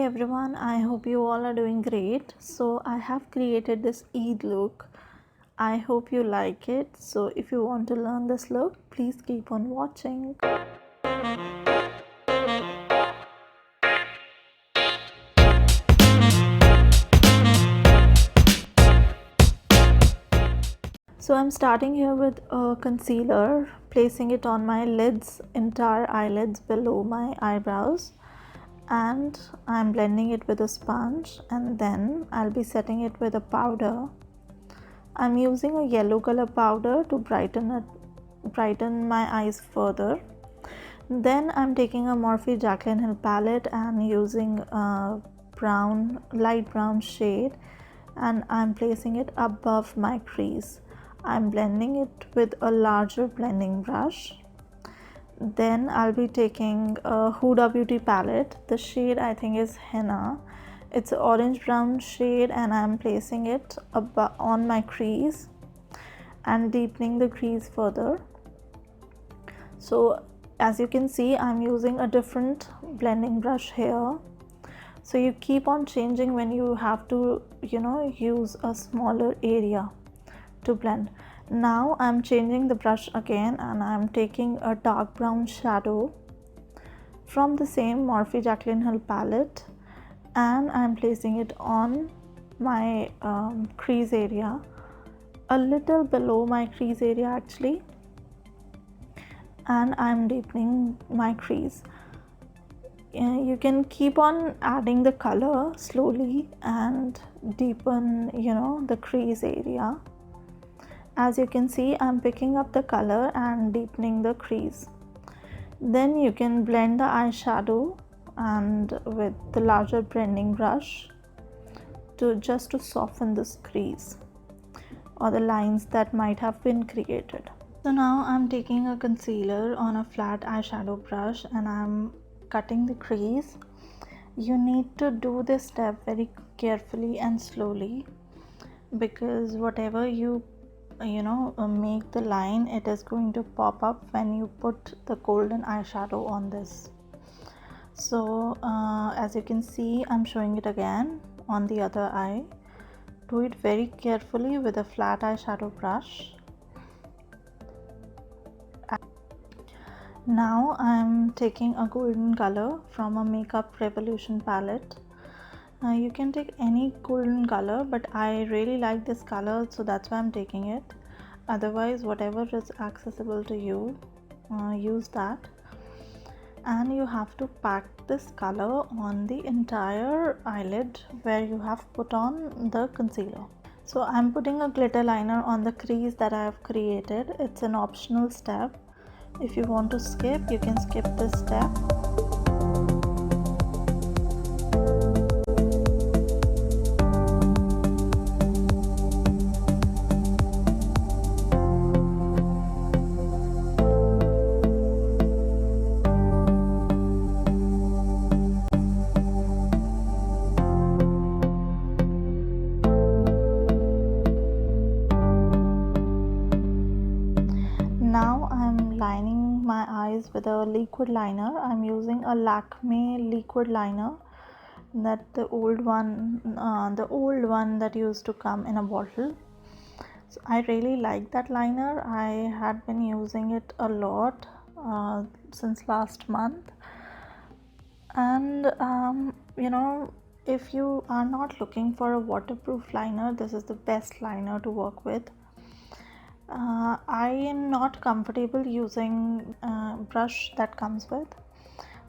everyone, I hope you all are doing great. So I have created this Eid look. I hope you like it. So if you want to learn this look, please keep on watching. So I'm starting here with a concealer, placing it on my lids, entire eyelids below my eyebrows, and I'm blending it with a sponge, and then I'll be setting it with a powder. I'm using a yellow color powder to brighten my eyes further. Then I'm taking a Morphe Jaclyn Hill palette and using a light brown shade, and I'm placing it above my crease. I'm blending it with a larger blending brush. Then I'll be taking a Huda Beauty palette. The shade I think is Henna. It's an orange brown shade, and I'm placing it on my crease and deepening the crease further. So as you can see, I'm using a different blending brush here. So you keep on changing when you have to use a smaller area to blend. Now I'm changing the brush again, and I'm taking a dark brown shadow from the same Morphe Jaclyn Hill palette, and I'm placing it on my crease area, a little below my crease area actually, and I'm deepening my crease. You can keep on adding the color slowly and deepen the crease area. As you can see, I'm picking up the color and deepening the crease. Then you can blend the eyeshadow and with the larger blending brush to soften this crease or the lines that might have been created. So now I'm taking a concealer on a flat eyeshadow brush, and I'm cutting the crease. You need to do this step very carefully and slowly, because whatever you make the line, it is going to pop up when you put the golden eyeshadow on this. So as you can see, I'm showing it again on the other eye. Do it very carefully with a flat eyeshadow brush. Now I'm taking a golden color from a Makeup Revolution palette. You can take any golden color, but I really like this color, so that's why I'm taking it. Otherwise, whatever is accessible to you, use that. And you have to pack this color on the entire eyelid where you have put on the concealer. So I'm putting a glitter liner on the crease that I have created. It's an optional step. If you want to skip, you can skip this step. Now I'm lining my eyes with a liquid liner. I'm using a Lakme liquid liner, that the old one that used to come in a bottle. So I really like that liner. I had been using it a lot since last month, and if you are not looking for a waterproof liner, this is the best liner to work with. I am not comfortable using brush that comes with,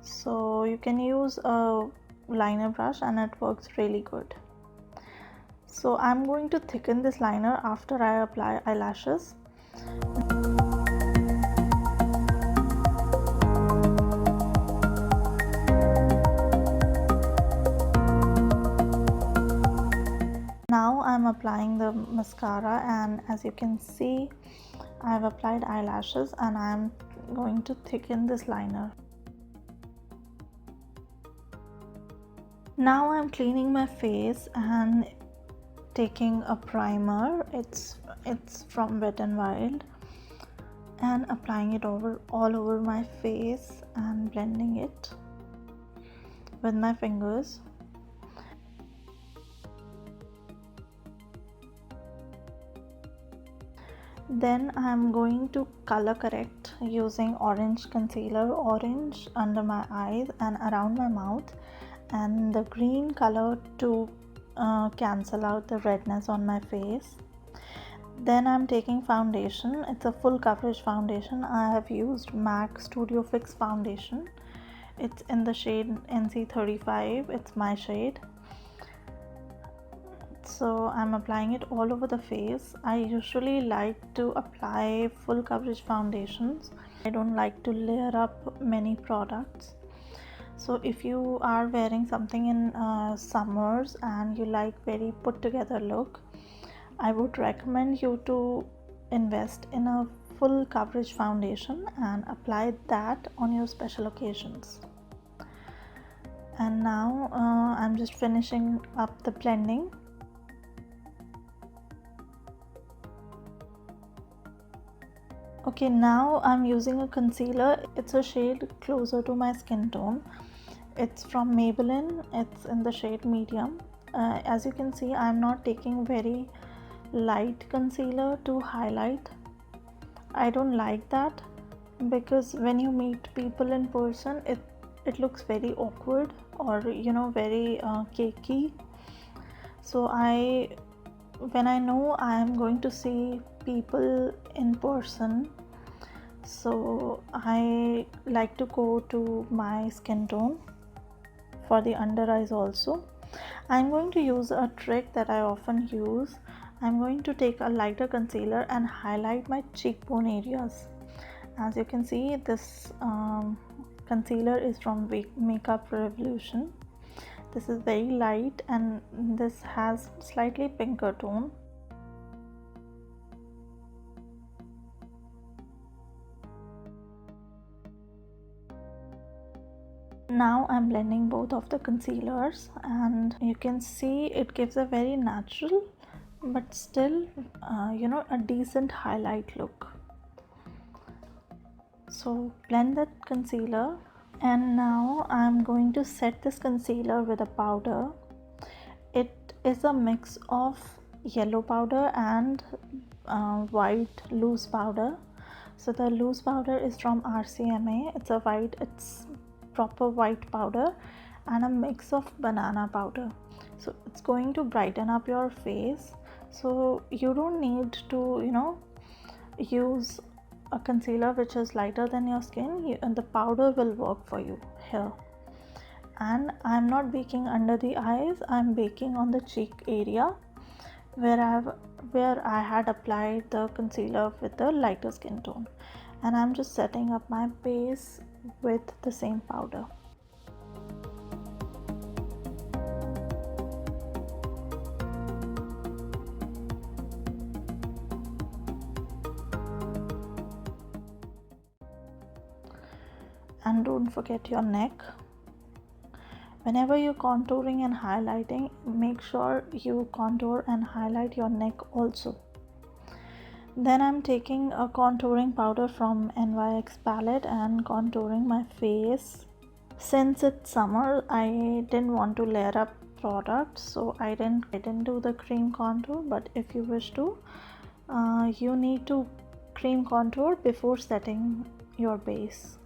so you can use a liner brush and it works really good. So I'm going to thicken this liner after I apply eyelashes. Now I'm applying the mascara, and as you can see, I've applied eyelashes, and I'm going to thicken this liner. Now I'm cleaning my face and taking a primer. It's from Wet n Wild, and applying it all over my face and blending it with my fingers. Then I'm going to color correct using orange concealer, orange under my eyes and around my mouth, and the green color to cancel out the redness on my face. Then I'm taking foundation. It's a full coverage foundation. I have used MAC Studio Fix foundation. It's in the shade NC35. It's my shade. So I'm applying it all over the face. I usually like to apply full coverage foundations. I don't like to layer up many products. So if you are wearing something in summers and you like very put together look, I would recommend you to invest in a full coverage foundation and apply that on your special occasions. And now I'm just finishing up the blending. Okay, now I'm using a concealer. It's a shade closer to my skin tone. It's from Maybelline. It's in the shade medium. As you can see, I'm not taking very light concealer to highlight. I don't like that because when you meet people in person, it looks very awkward or very cakey. So when I know I am going to see people in person, so I like to go to my skin tone for the under eyes also. I'm going to use a trick that I often use. I'm going to take a lighter concealer and highlight my cheekbone areas. As you can see, this concealer is from Makeup Revolution. This is very light and this has slightly pinker tone. Now I'm blending both of the concealers and you can see it gives a very natural but still a decent highlight look. So blend that concealer, and now I'm going to set this concealer with a powder. It is a mix of yellow powder and white loose powder. So the loose powder is from RCMA. It's proper white powder and a mix of banana powder. So it's going to brighten up your face. So you don't need to use a concealer which is lighter than your skin, and the powder will work for you here. And I'm not baking under the eyes, I'm baking on the cheek area where I had applied the concealer with the lighter skin tone, and I'm just setting up my base with the same powder. And don't forget your neck. Whenever you're contouring and highlighting, make sure you contour and highlight your neck also. Then I'm taking a contouring powder from NYX palette and contouring my face. Since it's summer, I didn't want to layer up products, so I didn't do the cream contour. But if you wish to, you need to cream contour before setting your base.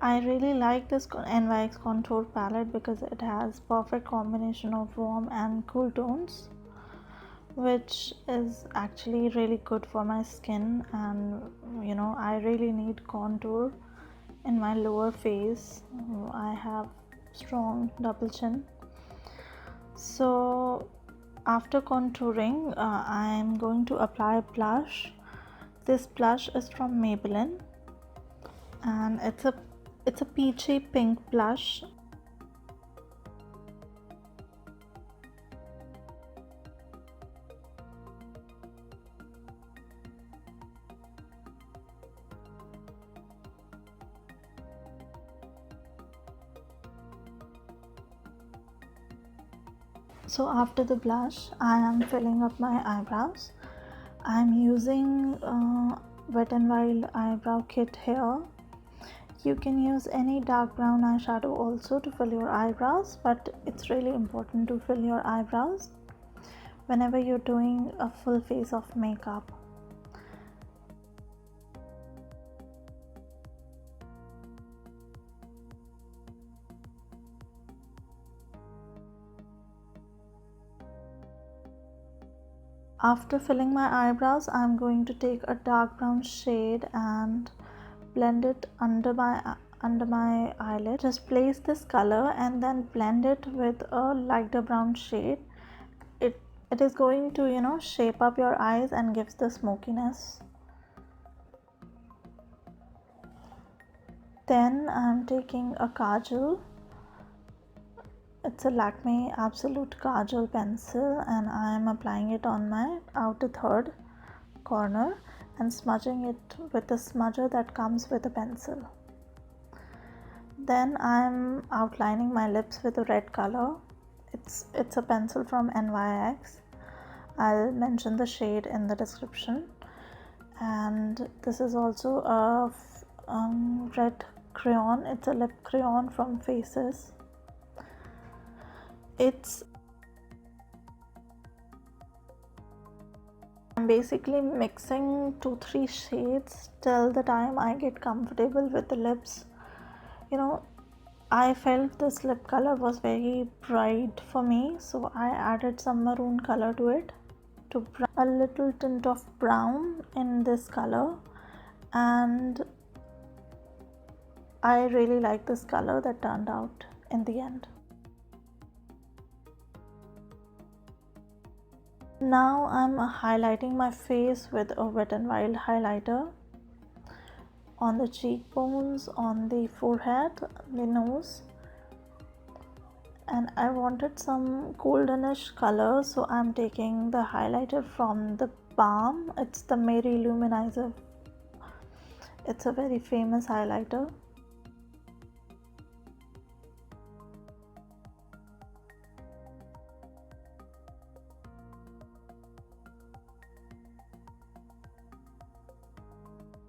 I really like this NYX Contour Palette because it has perfect combination of warm and cool tones, which is actually really good for my skin. And I really need contour in my lower face. I have strong double chin. So after contouring, I am going to apply blush. This blush is from Maybelline and it's a peachy pink blush. So after the blush, I am filling up my eyebrows. I am using Wet n Wild eyebrow kit here. You can use any dark brown eyeshadow also to fill your eyebrows, but it's really important to fill your eyebrows whenever you're doing a full face of makeup. After filling my eyebrows, I'm going to take a dark brown shade and blend it under my eyelid. Just place this color and then blend it with a lighter brown shade. It is going to, you know, shape up your eyes and gives the smokiness. Then I'm taking a kajal. It's a Lakme Absolute Kajal pencil, and I am applying it on my outer third corner and smudging it with a smudger that comes with a pencil. Then I'm outlining my lips with a red color. It's a pencil from NYX. I'll mention the shade in the description. And this is also a red crayon. It's a lip crayon from Faces. I'm basically mixing 2-3 shades till the time I get comfortable with the lips. You know, I felt this lip color was very bright for me, so I added some maroon color to it, to a little tint of brown in this color, and I really like this color that turned out in the end. Now I'm highlighting my face with a Wet n Wild highlighter on the cheekbones, on the forehead, the nose, and I wanted some goldenish color, so I'm taking the highlighter from the Balm. It's the Mary Luminizer. It's a very famous highlighter.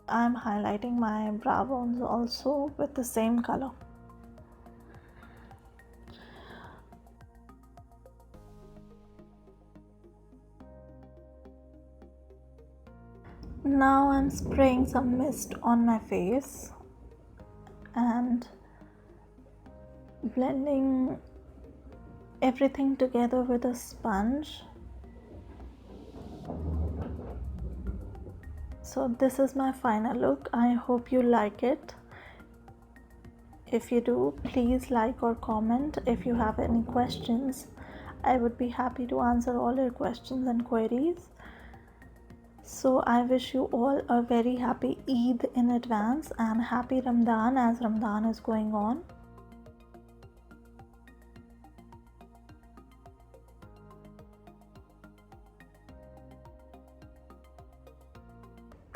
I'm highlighting my brow bones also with the same color. Now I'm spraying some mist on my face and blending everything together with a sponge. So this is my final look. I hope you like it. If you do, please like or comment. If you have any questions, I would be happy to answer all your questions and queries. So I wish you all a very happy Eid in advance and happy Ramadan as Ramadan is going on.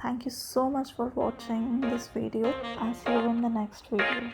Thank you so much for watching this video. I'll see you in the next video.